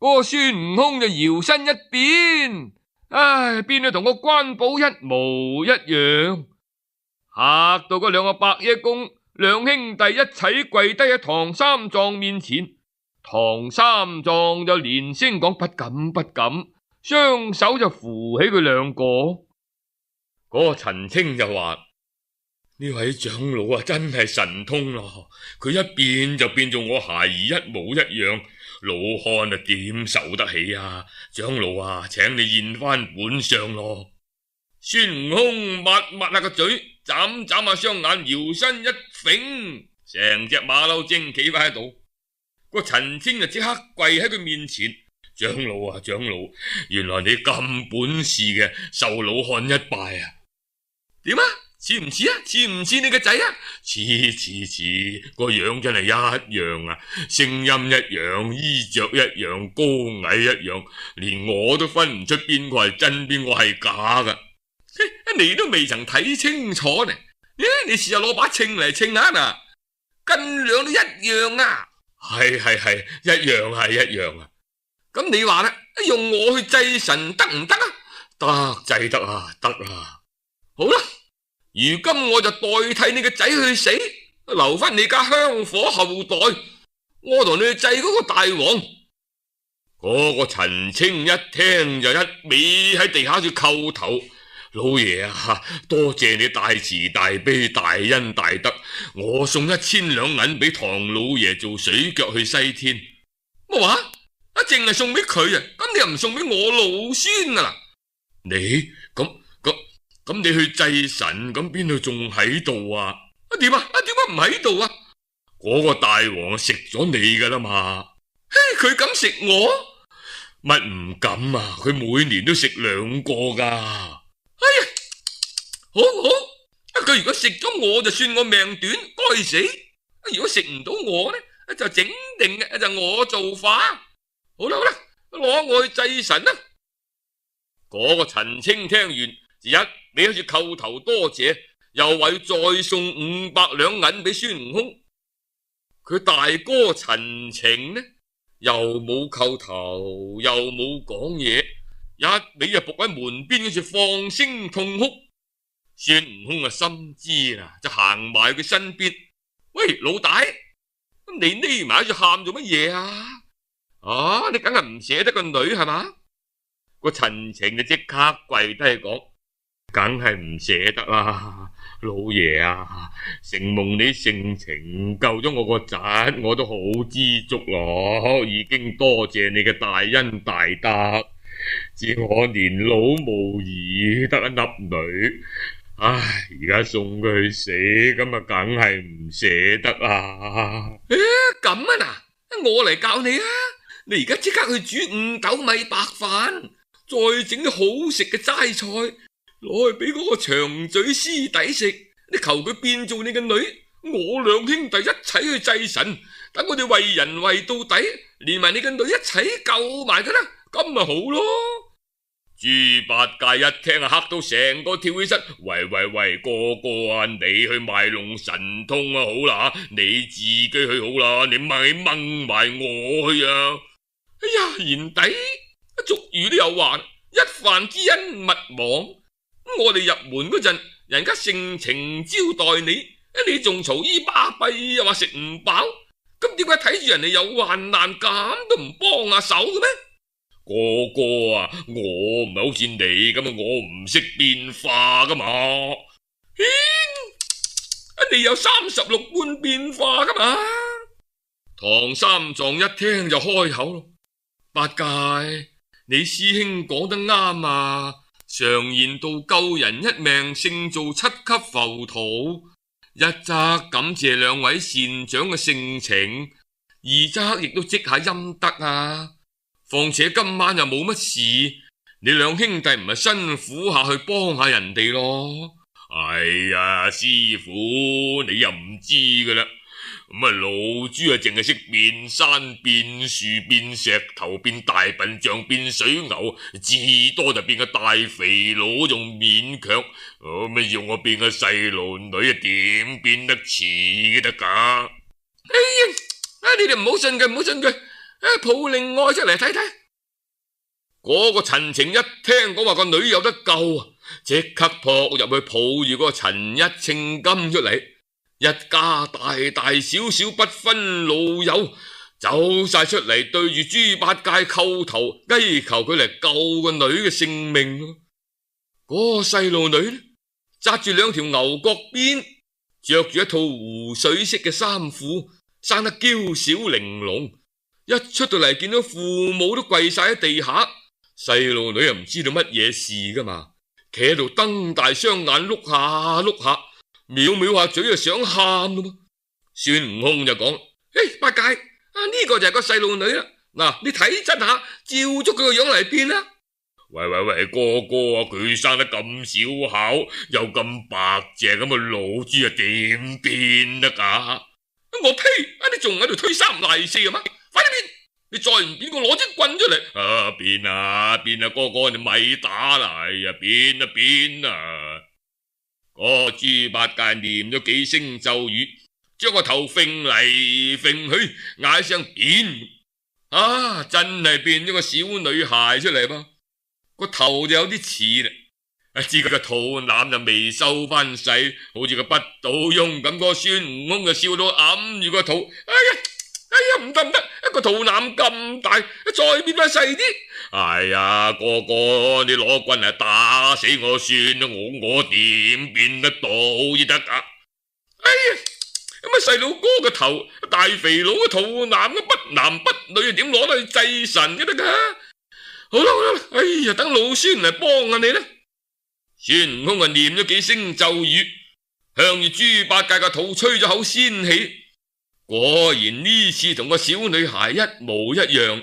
嗰個孫悟空就搖身一變，變到同個關寶一模一樣，嚇到嗰兩個白衣公兩兄弟一齊跪低喺唐三藏面前。唐三藏就連聲講不敢不敢，雙手就扶起佢兩個。嗰個陳清就話：呢位長老真係神通咯，佢一變就變做我孩兒一模一樣，老漢點受得起啊？長老請你現翻本相咯。孫悟空抹下個嘴，眨下雙眼，搖身一揈，成隻馬騮精企翻喺度。個陳清就即刻跪喺佢面前：長老長老，原來你咁本事嘅，受老漢一拜啊！點啊？似唔似啊？似唔似你個仔啊？似，個樣真係一樣啊，聲音一樣，衣着一樣，高矮一樣，連我都分唔出邊個係真邊個係假噶。你都未曾睇清楚呢？你試下攞把秤嚟稱下嗱，斤兩都一樣啊！係一樣啊！咁你話啦，用我去祭神得唔得啊？祭得啊，得啊！好啦，如今我就代替你個仔去死，留翻你家香火後代，我同你去祭嗰個大王。嗰個陳清一聽就一味喺地下度叩頭：老爺啊，多謝你大慈大悲大恩大德，我送1000兩銀俾唐老爺做水腳去西天。乜話？淨係送俾佢啊？咁你又唔送俾我老孫啊？你咁你去祭神，咁邊度仲喺度啊？點解唔喺度啊？嗰個大王食咗你噶啦嘛？佢敢食我？乜唔敢啊？佢每年都食2個噶。好，佢如果食咗我就算我命短，該死。如果食唔到我呢，就整定嘅就我做法。好啦，攞我去祭神啦。嗰個陳清聽完，一味好似叩頭多謝，又話要再送500兩銀俾孫悟空。佢大哥陳情呢，又冇叩頭，又冇講嘢，一味就伏喺門邊，好似放聲痛哭。孫悟空心知啦，就行埋佢身邊：喂，老大，你匿埋喺度喊做乜嘢啊？你梗係唔捨得個女係嘛？個陳情就即刻跪低講：梗係唔捨得啦，老爺啊，承蒙你盛情救咗我個侄，我都好知足咯，已經多謝你嘅大恩大德。只我年老無兒，得一粒女。而家送佢去死，咁梗係唔捨得啊！咁啊嗱，我嚟教你啊！你而家即刻去煮5斗米白飯，再整啲好食嘅齋菜，攞去俾嗰個長嘴師弟食。你求佢變做你嘅女，我兩兄弟一齊去祭神，等我哋為人為到底，連埋你嘅女一齊救埋佢啦，咁咪好咯！豬八戒一聽嚇到成個跳起身，喂，哥哥你去賣弄神通好啦，你自己去好啦，你咪掹埋我去啊！賢弟，俗語都有話，一飯之恩勿忘。我哋入門嗰陣，人家盛情招待你，你仲嘈姨巴閉，又話食唔飽，咁點解睇住人哋有患難咁都唔幫下手嘅咩？哥哥啊，我唔係好似你咁啊，我唔識變化噶嘛。你有36般變化噶嘛？唐三藏一聽就開口咯：八戒，你師兄講得啱啊！常言道，救人一命勝造7級浮屠，一則感謝兩位善長嘅盛情，二則亦都積下陰德啊！況且今晚又冇乜事，你兩兄弟唔係辛苦下去幫下人哋咯？師傅你又唔知噶啦，咁老豬淨係識變山變樹變石頭變大笨象變水牛，至多就變個大肥佬，仲勉強。咩要我變個細路女點變得似得噶？你哋唔好信佢，抱另外出嚟睇睇。嗰個陳情一聽講話個女有得救啊，即刻撲入去抱住嗰個陳一稱金出嚟，一家大大小小不分老幼，走晒出嚟對住豬八戒叩頭，哀求佢嚟救個女嘅性命。嗰個細路女呢，紮住兩條牛角辮，着住一套湖水色嘅衫褲，生得嬌小玲瓏，一出到嚟見到父母都跪晒喺地下。細路女又唔知道乜嘢事噶嘛，企喺度瞪大雙眼碌下碌下，藐藐下嘴就想喊咯。孫悟空就講：八戒呢個就係個細路女啦，嗱你睇真下，照足佢個樣嚟變啦。喂，哥哥啊，佢生得咁小巧，又咁白淨咁嘅老豬啊，點變得噶？我呸！你仲喺度推三賴四啊嘛？快啲變！你再唔變，我攞支棍出嚟！變啊，哥哥你咪打啦！變啊！個豬八戒念咗幾聲咒語，將個頭揈嚟揈去，嗌聲變！真係變咗個小女孩出嚟噃，個頭就有啲似啦。至於個肚腩就未收翻細，好似個不倒翁咁。個孫悟空就笑到揞住個肚，唔得，個肚腩咁大，再變翻細啲。哥哥，你攞棍嚟打死我算啦，我點變得到至得噶？細佬哥個頭大肥佬個肚腩不男不女，點攞得去祭神嘅得噶？好啦，等老孫嚟幫下你啦。孫悟空啊念咗幾聲咒語，向住豬八戒個肚吹咗口仙氣。果然呢次同個小女孩一模一樣。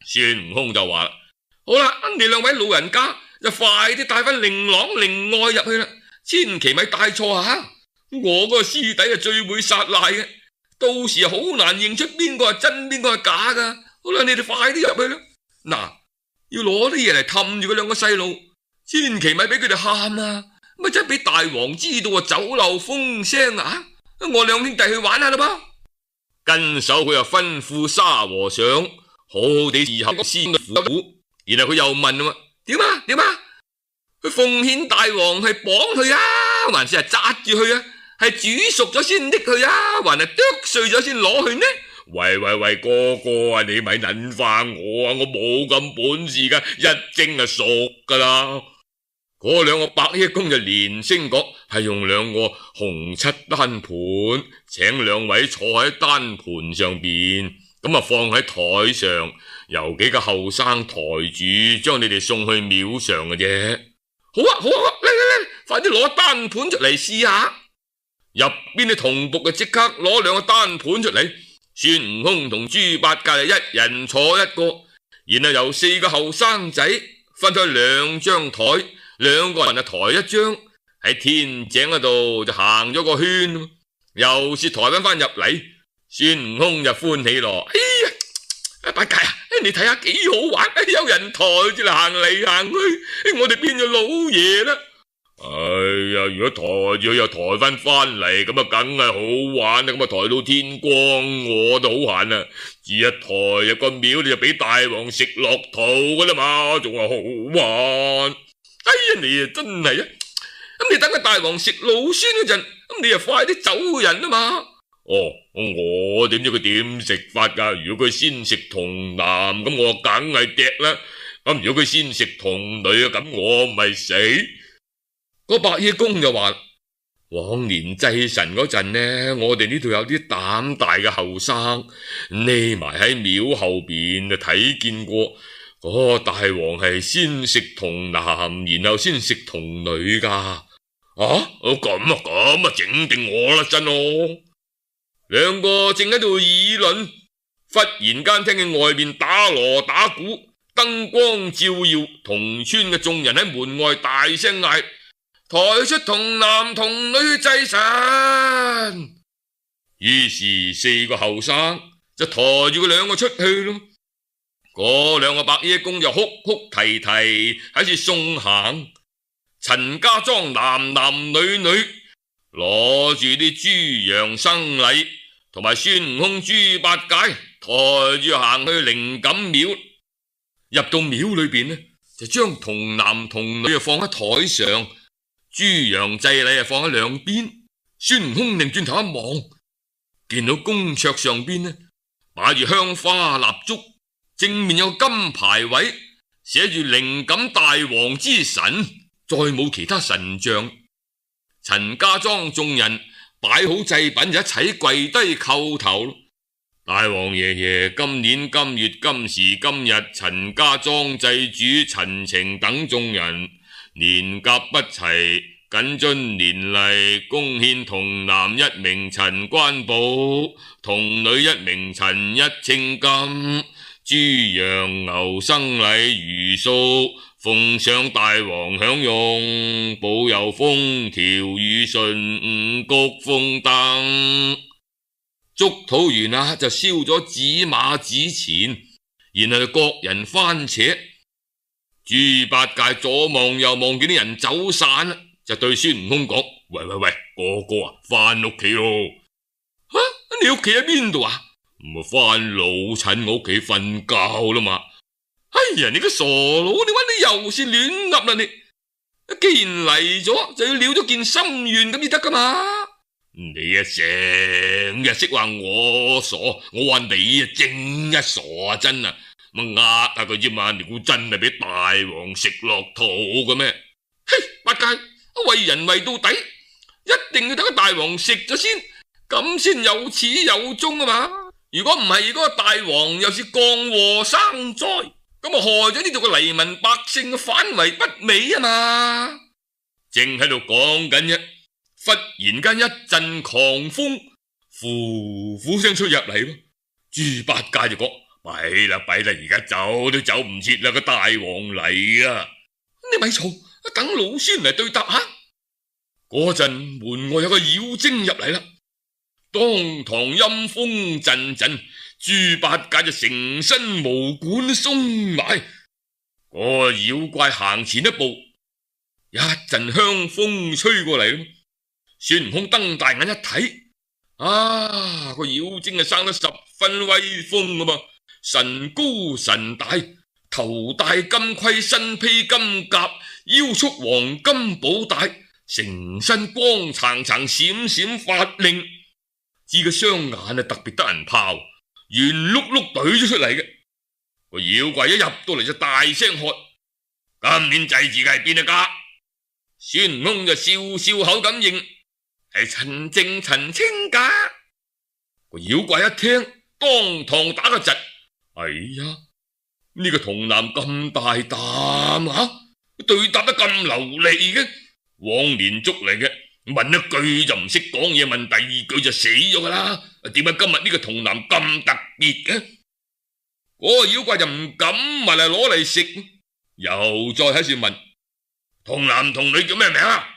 孫悟空就話：好啦，你兩位老人家就快啲帶翻令郎令愛入去啦，千祈咪帶錯啊！我個師弟係最會撒賴嘅，到時好難認出邊個係真邊個係假噶。好啦，你哋快啲入去啦。嗱，要攞啲嘢嚟氹住嗰兩個細路，千祈咪俾佢哋喊啊！咪真係俾大王知道啊，走漏風聲啊！我兩兄弟去玩下啦噃。跟手佢又吩咐沙和尚好好地侍候師傅，然後佢又問啊：點啊？佢奉獻大王係綁佢啊，還是係紮住佢啊？係煮熟咗先拎去啊，還係剁碎咗先攞去呢？喂，哥哥啊，你咪捻翻我啊！我冇咁本事噶，一蒸就熟噶啦。嗰兩個白衣公就連聲講：係用兩個紅漆單盤，請兩位坐喺單盤上邊，咁啊放喺台上，由幾個後生抬住，將你哋送去廟上嘅啫。好啊，嚟，快啲攞單盤出嚟試下。入邊啲童僕就即刻攞兩個單盤出嚟，孫悟空同豬八戒就一人坐一個，然後由四個後生仔分開兩張台，兩個人就抬一張，喺天井嗰度就行咗個圈，又是抬翻入嚟。孫悟空就歡喜咯，八戒啊，你睇下幾好玩，有人抬住嚟行嚟行去，我哋變咗老爺啦。如果抬住佢又抬翻嚟，咁啊梗係好玩啦，咁啊抬到天光我都好閒啊，只一抬入個廟你就俾大王食落肚噶啦嘛，仲話好玩。你啊真係啊，咁你等個大王食老孫嗰陣，咁你就快啲走人啊嘛。我點知佢點食法噶？如果佢先食童男，咁我梗係掟啦。咁如果佢先食童女啊，咁我咪死。個白衣公就話：往年祭神嗰陣呢，我哋呢度有啲膽大嘅後生匿埋喺廟後邊就睇見過。大王係先食童男，然後先食童女噶。咁啊，整定我啦真咯。兩個正喺度議論，忽然間聽見外面打鑼打鼓，燈光照耀，同村嘅眾人喺門外大聲嗌：抬出童男童女祭神。於是四個後生就抬住佢兩個出去咯。嗰兩個白衣公就哭哭啼啼喺處送行，陳家莊男男女女攞住啲豬羊生禮，同埋孫悟空、豬八戒抬住行去靈感廟。入到廟裏邊呢，就將童男童女放喺台上，豬羊祭禮放喺兩邊。孫悟空擰轉頭一望，見到公桌上邊呢擺住香花蠟燭，正面有個金牌位，寫住靈感大王之神，再冇其他神像。陳家莊眾人擺好祭品就一齊跪低叩頭。大王爺爺，今年今月今時今日，陳家莊祭主陳情等眾人年甲不齊，謹遵年例，恭獻童男一名陳關寶，童女一名陳一稱金，豬羊牛生禮如數，奉上大王享用，保佑風調雨順，五穀豐登。祝禱完啦，就燒咗紙馬紙錢，然後就各人翻扯。豬八戒左望右望，見啲人走散啦，就對孫悟空講：喂，哥哥啊，翻屋企咯。你屋企喺邊度啊？唔係翻老陳我屋企瞓覺啦嘛。哎呀，你個傻佬，你話你又是亂噏啦你。既然嚟咗，就要了咗件心願咁至得噶嘛。你啊成日識話我傻，我話你啊正一傻啊真啊，咪呃下佢啫嘛，你估真係俾大王食落肚嘅咩？嘿，八戒，為人為到底，一定要等個大王食咗先，咁先有始有終啊嘛。如果唔係，嗰個大王又是降禍生災，咁啊害咗呢度嘅黎民百姓反為不美啊嘛。正喺度講緊啫，忽然間一陣狂風，呼呼聲出入嚟咯。豬八戒就講：弊啦，而家走都走唔切啦，個大王嚟啊！你咪嘈，等老孫嚟對答下。嗰陣門外有個妖精入嚟啦，當堂陰風陣陣，豬八戒就成身毛管鬆埋。嗰個妖怪行前一步，一陣香風吹過嚟咯。孫悟空瞪大眼一睇，個妖精啊生得十分威風噶嘛，神高神大，頭戴金盔，身披金甲，腰束黃金寶帶，成身光燦燦閃閃發亮，至個雙眼啊特別得人怕，圓碌碌懟咗出嚟嘅。個妖怪一入到嚟就大聲喝：今年祭祀嘅係邊一家？孫悟空就笑笑口咁應：係陳淨陳清家。個妖怪一聽，當堂打個窒：哎呀，呢個童男咁大膽啊，對答得咁流利嘅，往年捉嚟嘅，問一句就唔識講嘢，問第二句就死咗噶啦。點解今日呢個童男咁特別嘅？嗰個妖怪就唔敢埋嚟攞嚟食，又再喺處問：童男童女叫咩名啊？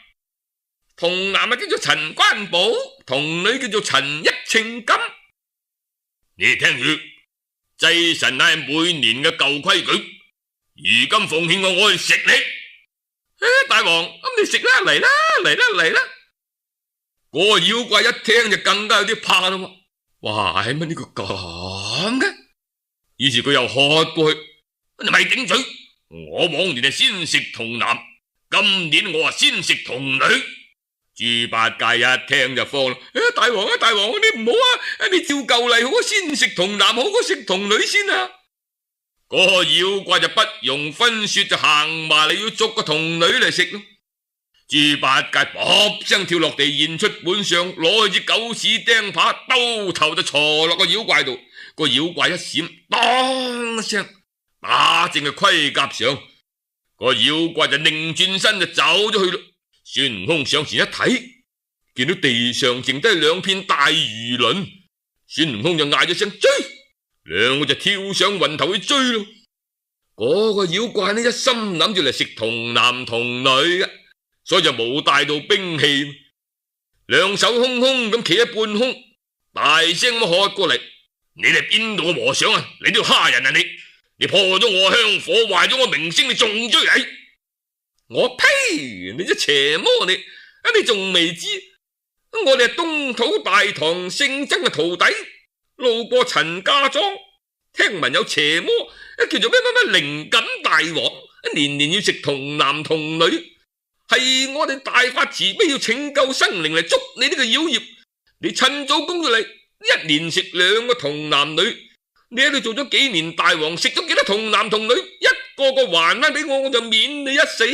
童男叫做陳關寶，童女叫做陳一稱金。你聽住，祭神乃係每年嘅舊規矩，如今奉獻我去食你。大王，咁你食啦，嚟啦！嗰個妖怪一聽就更加有啲怕啦。哇，係乜呢個咁嘅？於是佢又喝過去，你咪頂嘴！我往年係先食童男，今年我先食童女。豬八戒一聽就慌啦！大王，你唔好啊！你照舊例好啊，先食童男好過食童女先啊！嗰個妖怪就不容分說，就行埋嚟要捉個童女嚟食咯。豬八戒卜聲跳落地，現出本相，攞支狗屎釘耙，兜頭就鋤落個妖怪度。個妖怪一閃，當一聲打正個盔甲上，個妖怪就擰轉身就走咗去咯。孫悟空上前一睇，見到地上剩低兩片大魚鱗，孫悟空就嗌咗聲追，兩個就跳上雲頭去追咯。嗰個妖怪呢一心諗住嚟食童男童女嘅，所以就冇帶到兵器，兩手空空咁企喺半空，大聲咁喝過嚟：你哋邊度嘅和尚啊？你都要蝦人啊你！你破咗我香火，壞咗我名聲，你仲追嚟？我呸！你隻邪魔你仲未知？我哋係東土大唐姓曾嘅徒弟，路過陳家莊，聽聞有邪魔，叫做咩靈感大王，年年要食童男童女，係我哋大發慈悲要拯救生靈嚟捉你呢個妖孽。你趁早供咗嚟，一年食2個童男女，你喺度做咗幾年大王，食咗幾多童男童女，一個個還翻俾我就免你一死。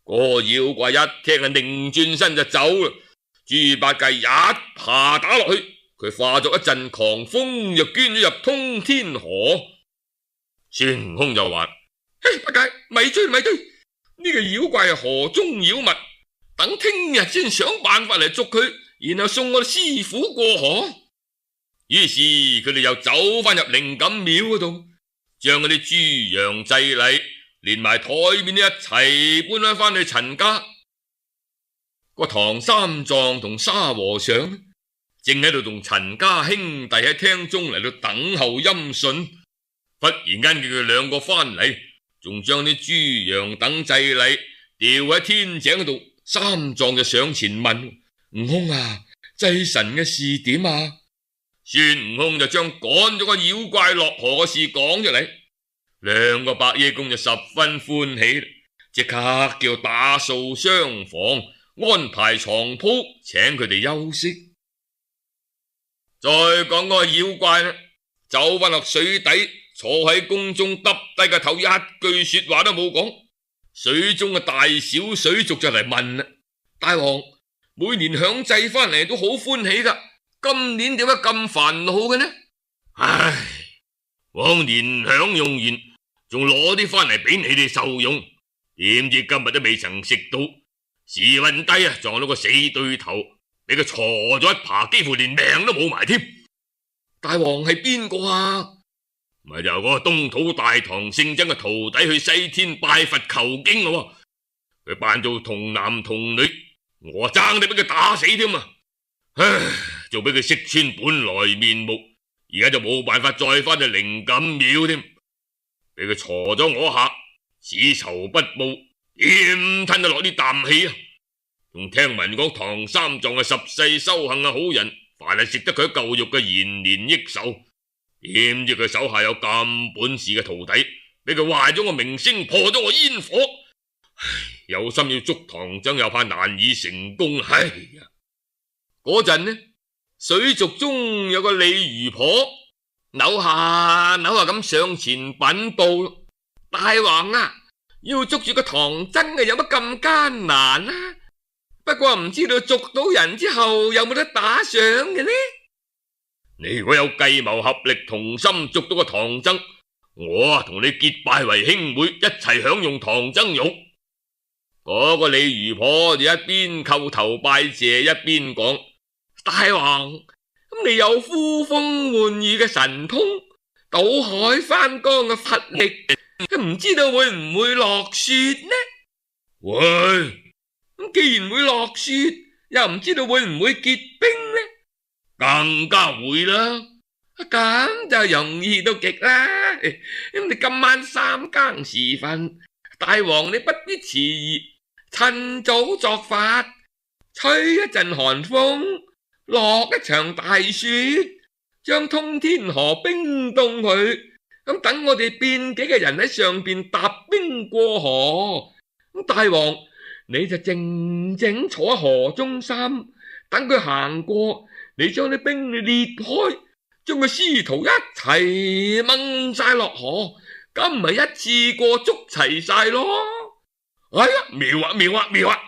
個妖怪一聽啊，擰轉身就走啦。豬八戒一爬打落去，佢化作一陣狂風，就捐咗入通天河。孫悟空就話：嘿，八戒，咪追咪追，呢個妖怪係河中妖物，等聽日先想辦法嚟捉佢，然後送我哋師傅過河。於是佢哋又走翻入靈感廟嗰度，將嗰啲豬羊祭禮連埋台面一齊搬翻去陳家。個唐三藏同沙和尚正喺度同陳家兄弟喺廳中嚟到等候音訊，忽然間叫佢2個翻嚟，仲將啲豬羊等祭禮掉喺天井嗰度。三藏就上前問：悟空啊，祭神嘅事點啊？孫悟空就將趕咗個妖怪落河嘅事講出嚟，2個白夜公就十分歡喜，即刻叫打掃廂房，安排床鋪，請佢哋休息。再講個妖怪呢，走翻落水底，坐喺宮中耷低個頭，一句說話都冇講。水中嘅大小水族就嚟問啦：大王，每年享祭翻嚟都好歡喜噶，今年點解咁煩惱嘅呢？唉，往年享用完，仲攞啲翻嚟俾你哋受用，點知今日都未曾食到，時運低啊，撞到個死對頭，俾佢鋤咗一耙，幾乎連命都冇埋添。大王係邊個啊？咪就嗰個東土大唐姓曾嘅徒弟去西天拜佛求經咯。佢扮做童男童女，我爭啲俾佢打死添啊！唉，就俾佢識穿本來面目，而家就冇辦法再翻去靈感廟添。俾佢鋤咗我下，此仇不報，點吞得落呢啖氣啊！仲聽聞講唐三藏係10世修行嘅好人，凡係食得佢嚿肉嘅延年益壽。點知佢手下有咁本事嘅徒弟，俾佢壞咗我名聲，破咗我煙火。唉，有心要捉唐僧，又怕難以成功。唉呀！嗰陣呢，水族中有個鯉魚婆扭下扭下咁上前稟報：大王啊，要捉住個唐僧有乜咁艱難啊？不過唔知道捉到人之後有冇得打賞嘅呢？你如果有計謀合力，同心捉到個唐僧，我同你結拜為兄妹，一齊享用唐僧肉。嗰個鯉魚婆就一邊叩頭拜謝，一邊講：大王，咁你有呼風喚雨嘅神通，倒海翻江嘅法力，唔知道會唔會落雪呢？喂，咁既然會落雪，又唔知道會唔會結冰呢？更加會啦，咁就容易到極啦。咁你今晚3更時分，大王你不必遲疑，趁早作法，吹一陣寒風，落一場大雪，將通天河冰凍佢，咁等我哋變幾個人喺上邊踏冰過河。咁大王你就靜靜坐喺河中心，等佢行過。你將啲冰裂開，將個師徒一齊掹晒落河，咁咪一次過捉齊晒咯。哎呀，妙啊妙啊妙啊！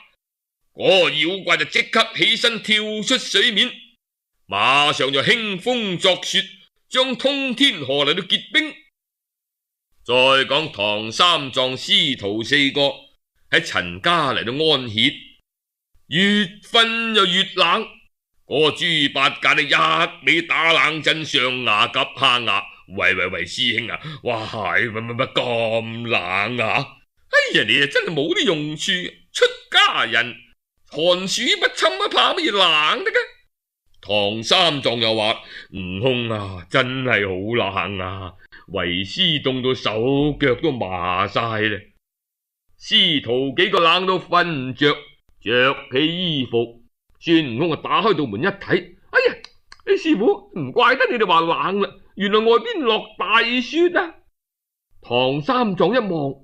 嗰個妖怪就即刻起身跳出水面，馬上就興風作雪，將通天河嚟到結冰。再講唐三藏師徒4個喺陳家嚟到安歇，越瞓就越冷。嗰個豬八戒你一味打冷震，上牙夾下牙，喂，師兄啊，哇係乜咁冷啊？哎呀，你啊真係冇啲用處，出家人寒暑不侵啊，怕乜嘢冷得嘅？唐三藏又話：悟空啊，真係好冷啊，為師凍到手腳都麻晒啦。師徒幾個冷到瞓唔着，着起衣服。孫悟空啊，打開道門一睇，哎呀，師傅，唔怪得你哋話冷啦，原來外邊落大雪啊！唐三藏一望，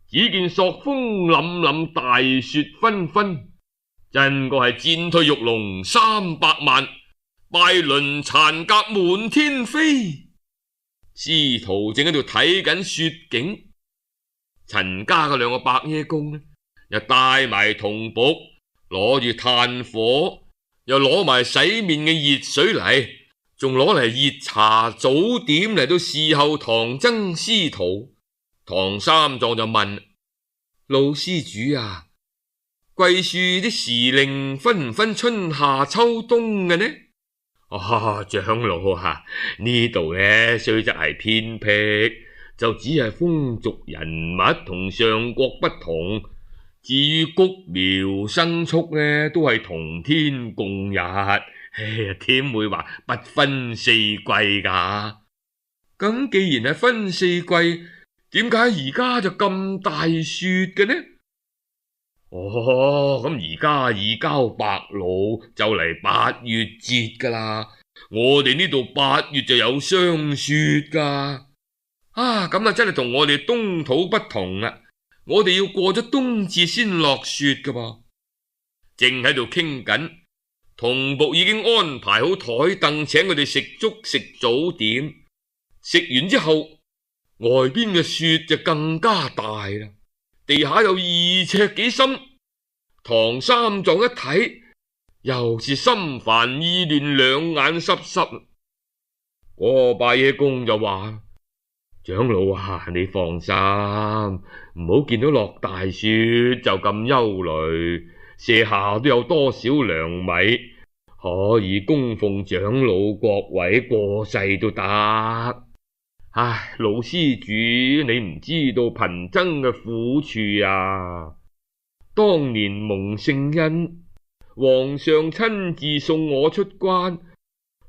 只見朔風凜凜，大雪紛紛，真個係戰退玉龍300萬，敗輪殘甲滿天飛。師徒正喺度睇緊雪景，陳家嘅2個伯爺公呢，又帶埋銅鉢，攞住炭火，又攞埋洗面嘅熱水嚟，仲攞嚟熱茶早點嚟到侍候唐僧師徒。唐三藏就問老施主啊，桂樹啲時令分唔分春夏秋冬嘅呢？長老啊，呢度呢雖則係偏僻，就只係風俗人物同上國不同。至於谷苗牲畜呢，都係同天共日，點會話不分四季㗎？咁既然係分四季，點解而家就咁大雪嘅呢？咁而家已交白露，就嚟8月節㗎啦。我哋呢度8月就有霜雪㗎。咁真係同我哋東土不同啦。我哋要過咗冬至先落雪㗎噃。正喺度傾緊，童僕已經安排好台凳，請佢哋食粥食早點。食完之後，外邊嘅雪就更加大啦，地下有2尺幾深。唐三藏一睇，又是心煩意亂，兩眼濕濕。個伯爺公就話：長老啊，你放心，唔好見到落大雪就咁憂慮，舍下都有多少糧米，可以供奉長老各位過世都得。老施主，你唔知道貧僧嘅苦處啊！當年蒙聖恩，皇上親自送我出關，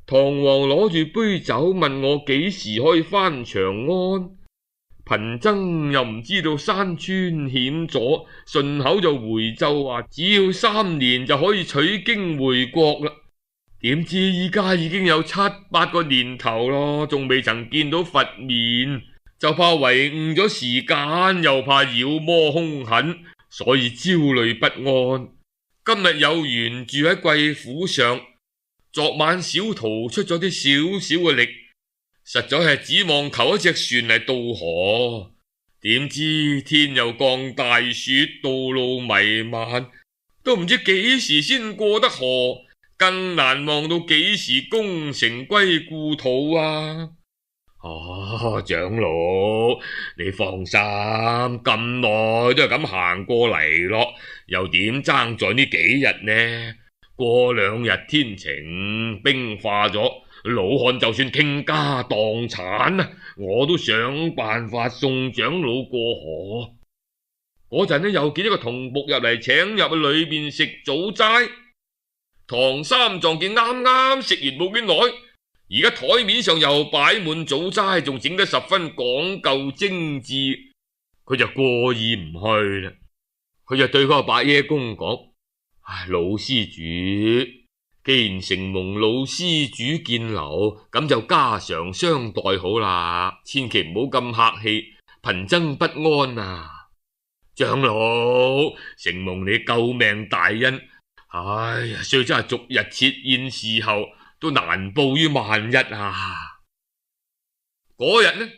唐王攞住杯酒問我幾時可以返長安，貧僧又唔知道山川險阻，順口就回奏話只要3年就可以取經回國啦。點知依家已經有7、8個年頭咯，仲未曾見到佛面，就怕遺誤咗時間，又怕妖魔兇狠，所以焦慮不安。今日有緣住喺貴府上，昨晚小徒出咗啲少少嘅力，實在係指望求一隻船嚟渡河，點知天又降大雪，道路迷漫，都唔知幾時先過得河，更難望到幾時攻城歸故土啊！長老，你放心，咁耐都係咁行過嚟咯，又點爭在呢幾日呢？過2日天晴，冰化咗，老漢就算傾家蕩產啊，我都想辦法送長老過河。嗰陣呢，又見一個童僕入嚟，請入去裏邊食早齋。唐三藏見啱啱食完冇幾耐，而家台面上又擺滿早齋，仲整得十分講究精緻，佢就過意唔去啦。佢就對嗰個伯爺公講：老施主，既然承蒙老施主見留，咁就家常相待好啦，千祈唔好咁客氣，貧僧不安啊！長老，承蒙你救命大恩，雖則係逐日設宴侍候，都難報於萬一啊！嗰日呢，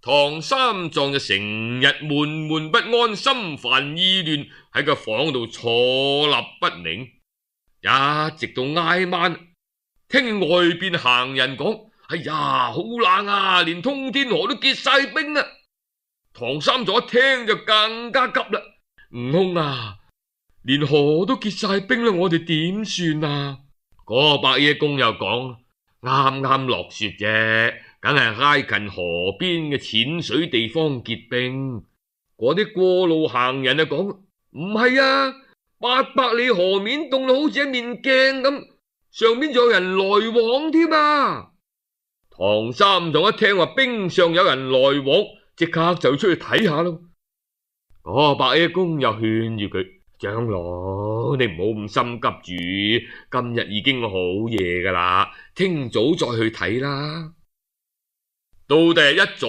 唐三藏就成日悶悶不安，心煩意亂，喺個房度坐立不寧，一直到挨晚，聽見外邊行人講：好冷啊，連通天河都結晒冰啦！唐三藏一聽就更加急啦，悟空啊，連河都結晒冰啦，我哋點算啊？嗰個伯爺公又講：啱啱落雪啫，梗係挨近河邊嘅淺水地方結冰。嗰啲過路行人就講：唔係啊，800里河面凍到好似一面鏡咁，上面仲有人來往添啊！唐三藏一聽話冰上有人來往，即刻就出去睇下咯。嗰個伯爺公又勸住佢：長老，你唔好咁心急住，今日已經好夜噶啦，聽早再去睇啦。到第日一早，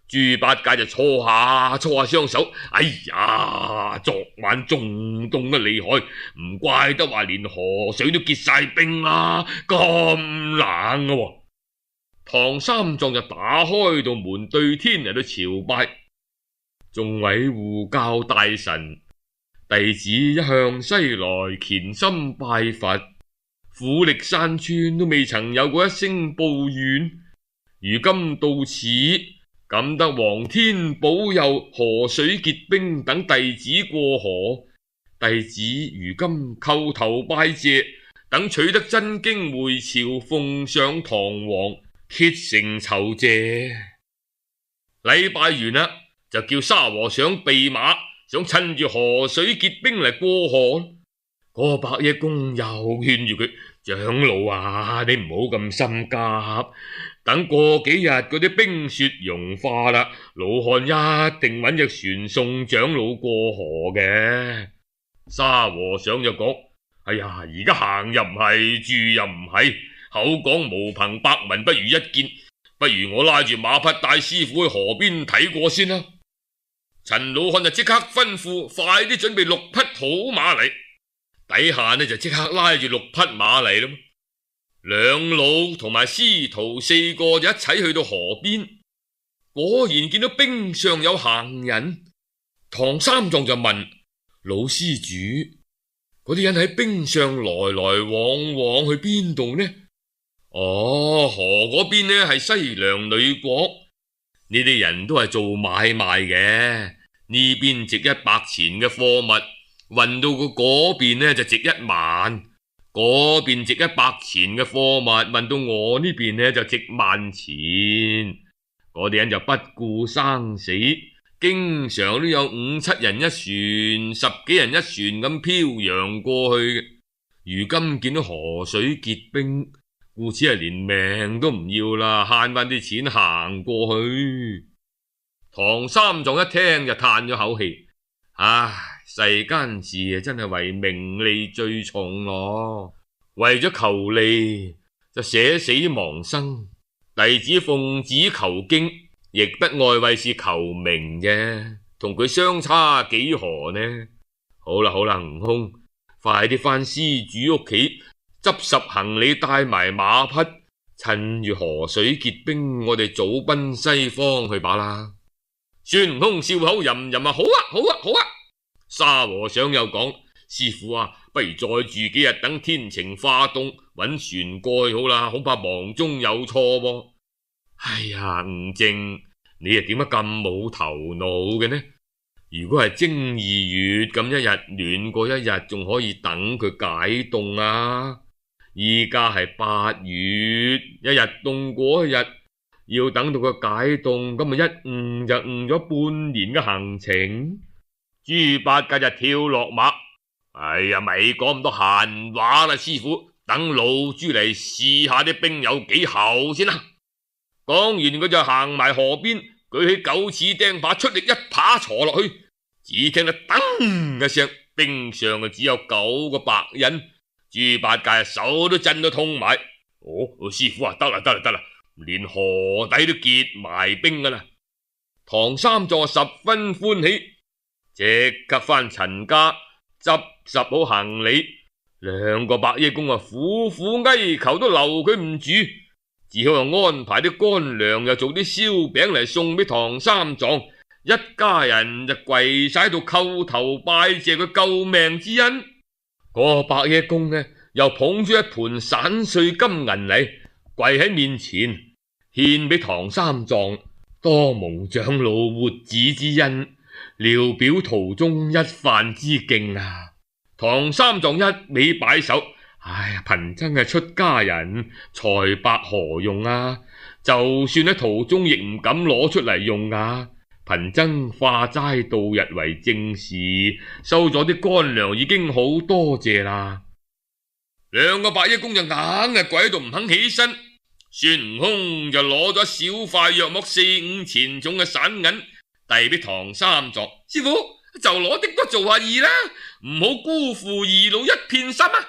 豬八戒就搓下雙手，哎呀，昨晚仲凍得厲害，唔怪得話連河水都結晒冰啦，咁冷噶喎。唐三藏就打開道門對天嚟到朝拜，眾位護教大臣，弟子一向西來虔心拜佛，苦力山村都未曾有過一聲抱怨，如今到此，感得皇天保佑，河水結冰，等弟子過河。弟子如今叩頭拜謝，等取得真經回朝，奉上堂皇，竭誠酬謝。禮拜完啦，就叫沙和尚備馬，想趁住河水結冰嚟過河。個白夜公又勸住佢：長老啊，你唔好咁心急，等過幾日嗰啲冰雪融化啦，老漢一定揾隻船送長老過河嘅。沙和尚就講：哎呀，而家行又唔係，住又唔係，口講無憑，百聞不如一見，不如我拉住馬匹帶師傅去河邊睇過先啦。陳老漢就即刻吩咐，快啲準備6匹好馬嚟。底下呢就即刻拉住6匹馬嚟啦。兩老同埋師徒4個就一齊去到河邊，果然見到冰上有行人。唐三藏就問老施主：嗰啲人喺冰上來來往往去邊度呢？哦，河嗰邊呢係西涼女國，呢啲人都係做買賣嘅，呢邊值100錢嘅貨物，運到嗰邊呢就值1萬。嗰邊值100錢嘅貨物，運到我呢邊呢就值10000錢。嗰啲人就不顧生死，經常都有5、7人一船，10幾人一船咁漂洋過去。如今見到河水結冰，故此係連命都唔要啦，慳翻啲錢行過去。唐三藏一聽就嘆咗口氣：唉，世間事真係為名利最重咯，為咗求利就捨死忘生。弟子奉旨求經，亦不外為是求名嘅，同佢相差幾何呢？好啦好啦，悟空，快啲返施主屋企執拾行李，帶埋馬匹，趁住河水結冰，我哋早奔西方去把啦。孫悟空笑口吟吟啊，好啊好啊好啊。沙和尚又講：師父啊，不如再住幾日，等天晴化凍，搵船過去好啦，恐怕忙中有錯喎。哎呀，悟淨，你又點解咁冇頭腦嘅呢？如果係正2月咁，一日暖過一日，仲可以等佢解凍啊。依家係8月，一日凍過一日，要等到佢解凍，咁咪一誤就誤咗半年嘅行程。豬八戒就跳落馬：哎呀，咪講咁多閒話啦，師父，等老豬嚟試下啲冰有幾厚先啦。講完佢就行埋河邊，舉起9齒釘耙，出力一耙鋤落去，只聽到噔一聲，冰上就只有9個白印。豬八戒手都震到痛埋。哦，師父啊，得啦，連河底都結埋冰噶啦。唐三藏十分歡喜，即刻返陳家執拾好行李。2個白衣公苦苦哀求都留佢唔住，只好安排啲乾糧，又做啲燒餅嚟送俾唐三藏。一家人就跪晒喺度叩頭拜謝佢救命之恩。個白衣公呢，又捧住一盤散碎金銀嚟，跪喺面前獻俾唐三藏，多蒙長老活子之恩，聊表途中一飯之敬啊！唐三藏一味擺手：哎呀，貧僧係出家人，財帛何用啊？就算喺途中亦唔敢攞出嚟用啊！貧僧化齋度日為正事，收咗啲乾糧已經好多謝啦。2個白衣公就硬係跪喺度唔肯起身。孫悟空就攞咗小塊約莫4、5錢重嘅散銀遞俾唐三藏：師父，就攞的多做下義啦，唔好辜負二老一片心啊！